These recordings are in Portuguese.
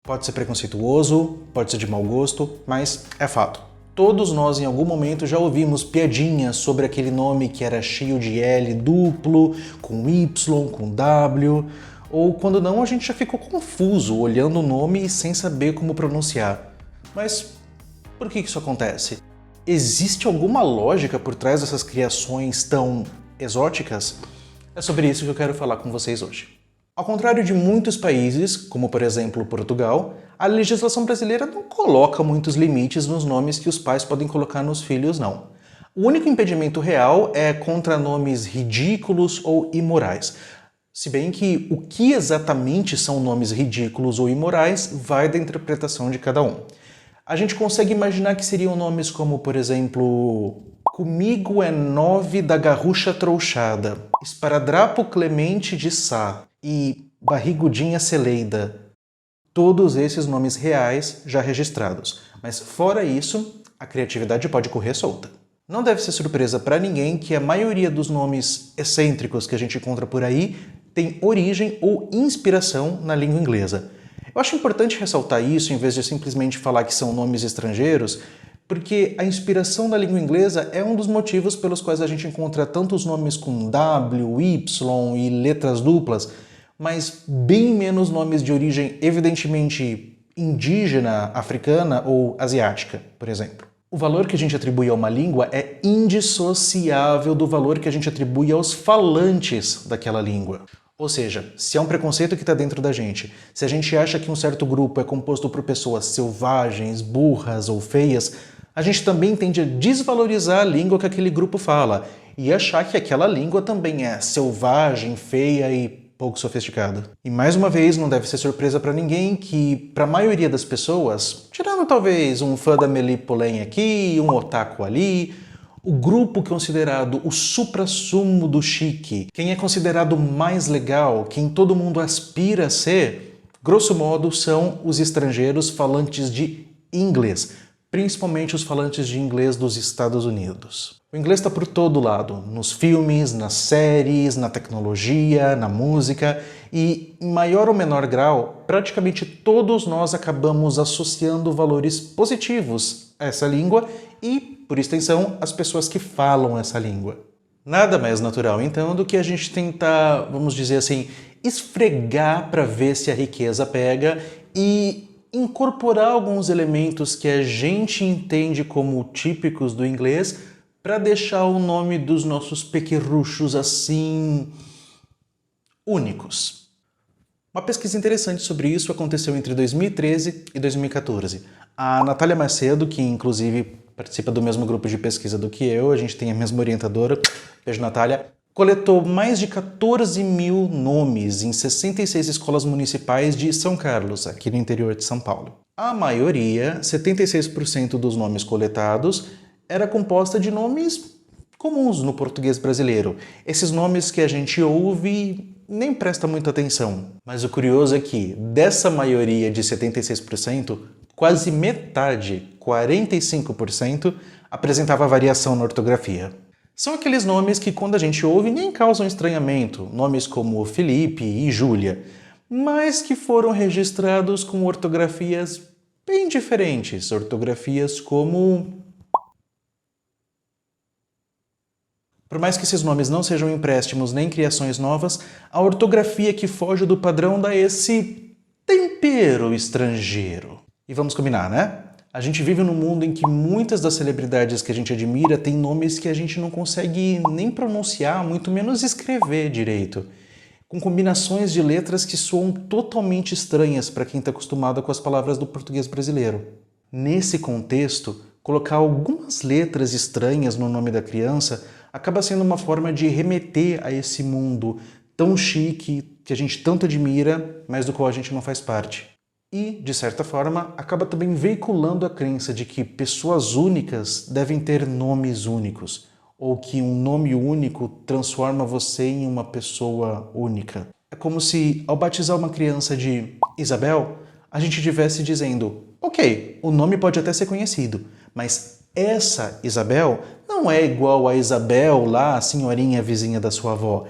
Pode ser preconceituoso, pode ser de mau gosto, mas é fato. Todos nós em algum momento já ouvimos piadinhas sobre aquele nome que era cheio de L duplo, com Y, com W, ou quando não a gente já ficou confuso olhando o nome e sem saber como pronunciar. Mas por que isso acontece? Existe alguma lógica por trás dessas criações tão exóticas? É sobre isso que eu quero falar com vocês hoje. Ao contrário de muitos países, como por exemplo Portugal, a legislação brasileira não coloca muitos limites nos nomes que os pais podem colocar nos filhos, não. O único impedimento real é contra nomes ridículos ou imorais. Se bem que o que exatamente são nomes ridículos ou imorais vai da interpretação de cada um. A gente consegue imaginar que seriam nomes como, por exemplo, Comigo é 9 da Garrucha Trouxada, Esparadrapo Clemente de Sá e Barrigudinha Celeida. Todos esses nomes reais já registrados, mas fora isso, a criatividade pode correr solta. Não deve ser surpresa para ninguém que a maioria dos nomes excêntricos que a gente encontra por aí tem origem ou inspiração na língua inglesa. Eu acho importante ressaltar isso em vez de simplesmente falar que são nomes estrangeiros, porque a inspiração da língua inglesa é um dos motivos pelos quais a gente encontra tantos nomes com W, Y e letras duplas, mas bem menos nomes de origem evidentemente indígena, africana ou asiática, por exemplo. O valor que a gente atribui a uma língua é indissociável do valor que a gente atribui aos falantes daquela língua. Ou seja, se é um preconceito que está dentro da gente, se a gente acha que um certo grupo é composto por pessoas selvagens, burras ou feias, a gente também tende a desvalorizar a língua que aquele grupo fala e achar que aquela língua também é selvagem, feia e pouco sofisticada. E mais uma vez, não deve ser surpresa para ninguém que, para a maioria das pessoas, tirando talvez um fã da Melipolen aqui, um otaku ali, o grupo considerado o suprassumo do chique, quem é considerado mais legal, quem todo mundo aspira a ser, grosso modo são os estrangeiros falantes de inglês, principalmente os falantes de inglês dos Estados Unidos. O inglês está por todo lado, nos filmes, nas séries, na tecnologia, na música e, em maior ou menor grau, praticamente todos nós acabamos associando valores positivos a essa língua e, por extensão, as pessoas que falam essa língua. Nada mais natural, então, do que a gente tentar, vamos dizer assim, esfregar para ver se a riqueza pega e incorporar alguns elementos que a gente entende como típicos do inglês para deixar o nome dos nossos pequerruchos assim únicos. Uma pesquisa interessante sobre isso aconteceu entre 2013 e 2014. A Natália Macedo, que inclusive participa do mesmo grupo de pesquisa do que eu, a gente tem a mesma orientadora, beijo Natália, coletou mais de 14 mil nomes em 66 escolas municipais de São Carlos, aqui no interior de São Paulo. A maioria, 76% dos nomes coletados, era composta de nomes comuns no português brasileiro. Esses nomes que a gente ouve e nem presta muita atenção. Mas o curioso é que, dessa maioria de 76%, quase metade, 45%, apresentava variação na ortografia. São aqueles nomes que quando a gente ouve nem causam estranhamento, nomes como Felipe e Júlia, mas que foram registrados com ortografias bem diferentes, ortografias como... Por mais que esses nomes não sejam empréstimos nem criações novas, a ortografia que foge do padrão dá esse tempero estrangeiro. E vamos combinar, né? A gente vive num mundo em que muitas das celebridades que a gente admira têm nomes que a gente não consegue nem pronunciar, muito menos escrever direito, com combinações de letras que soam totalmente estranhas para quem está acostumado com as palavras do português brasileiro. Nesse contexto, colocar algumas letras estranhas no nome da criança acaba sendo uma forma de remeter a esse mundo tão chique que a gente tanto admira, mas do qual a gente não faz parte. E, de certa forma, acaba também veiculando a crença de que pessoas únicas devem ter nomes únicos, ou que um nome único transforma você em uma pessoa única. É como se, ao batizar uma criança de Isabel, a gente estivesse dizendo, ok, o nome pode até ser conhecido, mas essa Isabel não é igual a Isabel lá, a senhorinha vizinha da sua avó.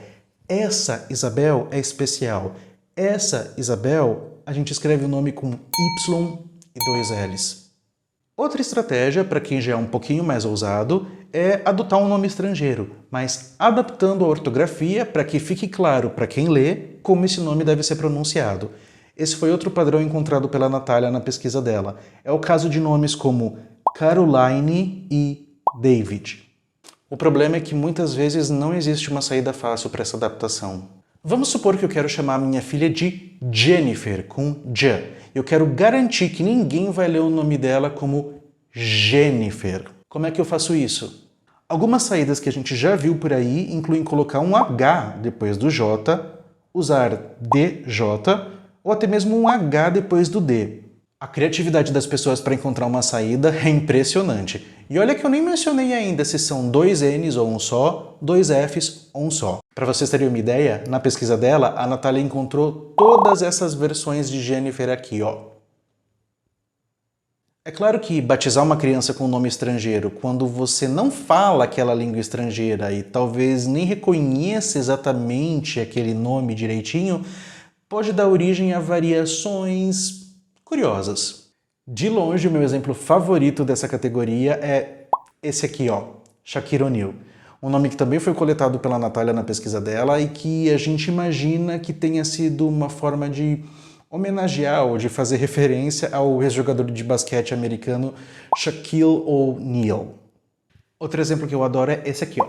Essa Isabel é especial. Essa Isabel a gente escreve o nome com Y e 2 L's. Outra estratégia, para quem já é um pouquinho mais ousado, é adotar um nome estrangeiro, mas adaptando a ortografia para que fique claro para quem lê como esse nome deve ser pronunciado. Esse foi outro padrão encontrado pela Natália na pesquisa dela. É o caso de nomes como Caroline e David. O problema é que muitas vezes não existe uma saída fácil para essa adaptação. Vamos supor que eu quero chamar minha filha de Jennifer, com J. Eu quero garantir que ninguém vai ler o nome dela como Jennifer. Como é que eu faço isso? Algumas saídas que a gente já viu por aí incluem colocar um H depois do J, usar DJ ou até mesmo um H depois do D. A criatividade das pessoas para encontrar uma saída é impressionante. E olha que eu nem mencionei ainda se são 2 N's ou um só, 2 F's ou um só. Para vocês terem uma ideia, na pesquisa dela, a Natália encontrou todas essas versões de Jennifer aqui, ó. É claro que batizar uma criança com um nome estrangeiro, quando você não fala aquela língua estrangeira e talvez nem reconheça exatamente aquele nome direitinho, pode dar origem a variações curiosas. De longe, o meu exemplo favorito dessa categoria é esse aqui, ó, Shaquille O'Neal. Um nome que também foi coletado pela Natália na pesquisa dela e que a gente imagina que tenha sido uma forma de homenagear ou de fazer referência ao ex-jogador de basquete americano Shaquille O'Neal. Outro exemplo que eu adoro é esse aqui, ó.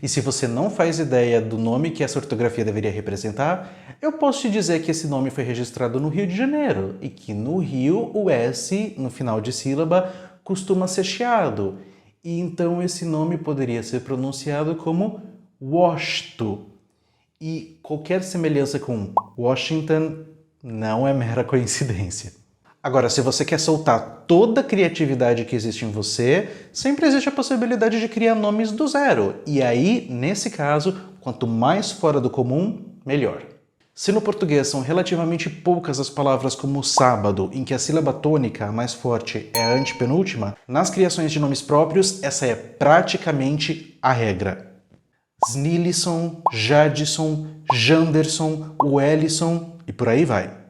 E se você não faz ideia do nome que essa ortografia deveria representar, eu posso te dizer que esse nome foi registrado no Rio de Janeiro e que no Rio o S, no final de sílaba, costuma ser chiado. E então esse nome poderia ser pronunciado como Washington. E qualquer semelhança com Washington não é mera coincidência. Agora, se você quer soltar toda a criatividade que existe em você, sempre existe a possibilidade de criar nomes do zero. E aí, nesse caso, quanto mais fora do comum, melhor. Se no português são relativamente poucas as palavras como sábado, em que a sílaba tônica, a mais forte, é a antepenúltima, nas criações de nomes próprios, essa é praticamente a regra. Snillisson, Jadson, Janderson, Wellison e por aí vai.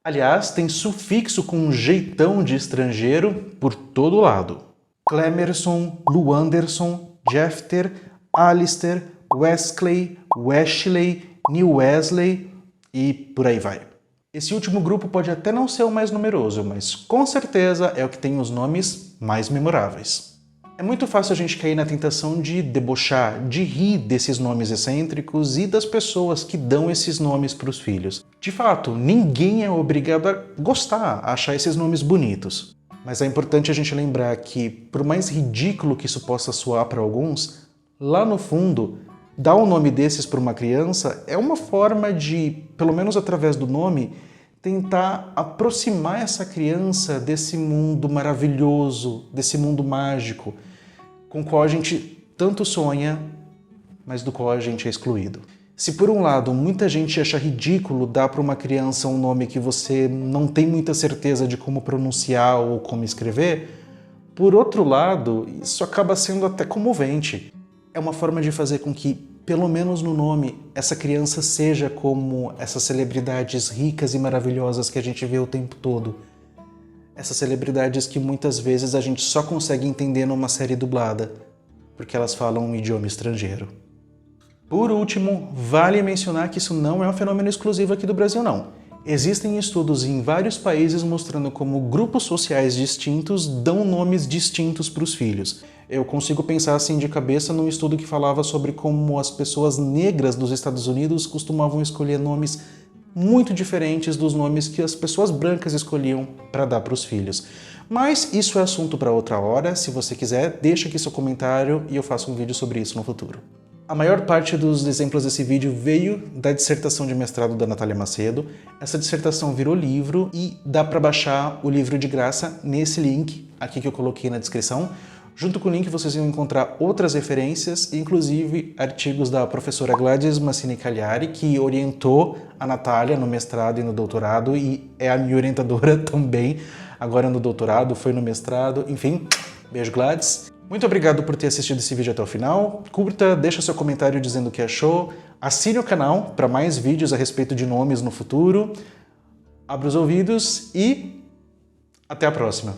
Aliás, tem sufixo com um jeitão de estrangeiro por todo lado. Clemerson, Luanderson, Jeffter, Alistair, Wesley, Wesley, New Wesley e por aí vai. Esse último grupo pode até não ser o mais numeroso, mas com certeza é o que tem os nomes mais memoráveis. É muito fácil a gente cair na tentação de debochar, de rir desses nomes excêntricos e das pessoas que dão esses nomes para os filhos. De fato, ninguém é obrigado a gostar, a achar esses nomes bonitos. Mas é importante a gente lembrar que, por mais ridículo que isso possa soar para alguns, lá no fundo, dar um nome desses para uma criança é uma forma de, pelo menos através do nome, tentar aproximar essa criança desse mundo maravilhoso, desse mundo mágico, com o qual a gente tanto sonha, mas do qual a gente é excluído. Se por um lado muita gente acha ridículo dar para uma criança um nome que você não tem muita certeza de como pronunciar ou como escrever, por outro lado, isso acaba sendo até comovente. É uma forma de fazer com que, pelo menos no nome, essa criança seja como essas celebridades ricas e maravilhosas que a gente vê o tempo todo. Essas celebridades que muitas vezes a gente só consegue entender numa série dublada, porque elas falam um idioma estrangeiro. Por último, vale mencionar que isso não é um fenômeno exclusivo aqui do Brasil, não. Existem estudos em vários países mostrando como grupos sociais distintos dão nomes distintos para os filhos. Eu consigo pensar assim de cabeça num estudo que falava sobre como as pessoas negras dos Estados Unidos costumavam escolher nomes muito diferentes dos nomes que as pessoas brancas escolhiam para dar para os filhos. Mas isso é assunto para outra hora. Se você quiser, deixa aqui seu comentário e eu faço um vídeo sobre isso no futuro. A maior parte dos exemplos desse vídeo veio da dissertação de mestrado da Natália Macedo. Essa dissertação virou livro e dá para baixar o livro de graça nesse link aqui que eu coloquei na descrição. Junto com o link vocês vão encontrar outras referências, inclusive artigos da professora Gladys Massini Cagliari, que orientou a Natália no mestrado e no doutorado e é a minha orientadora também, agora no doutorado, foi no mestrado, enfim, beijo Gladys. Muito obrigado por ter assistido esse vídeo até o final, curta, deixa seu comentário dizendo o que achou, assine o canal para mais vídeos a respeito de nomes no futuro. Abra os ouvidos e até a próxima.